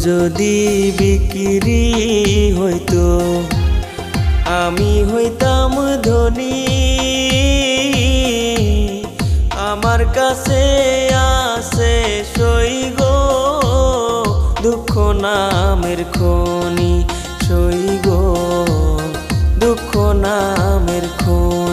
যদি বিক্রি হইতো আমি হইতাম ধনী। আমার কাছে আছে সই গো দুঃখ নামের খনি, সই গো দুঃখ নামের খনি।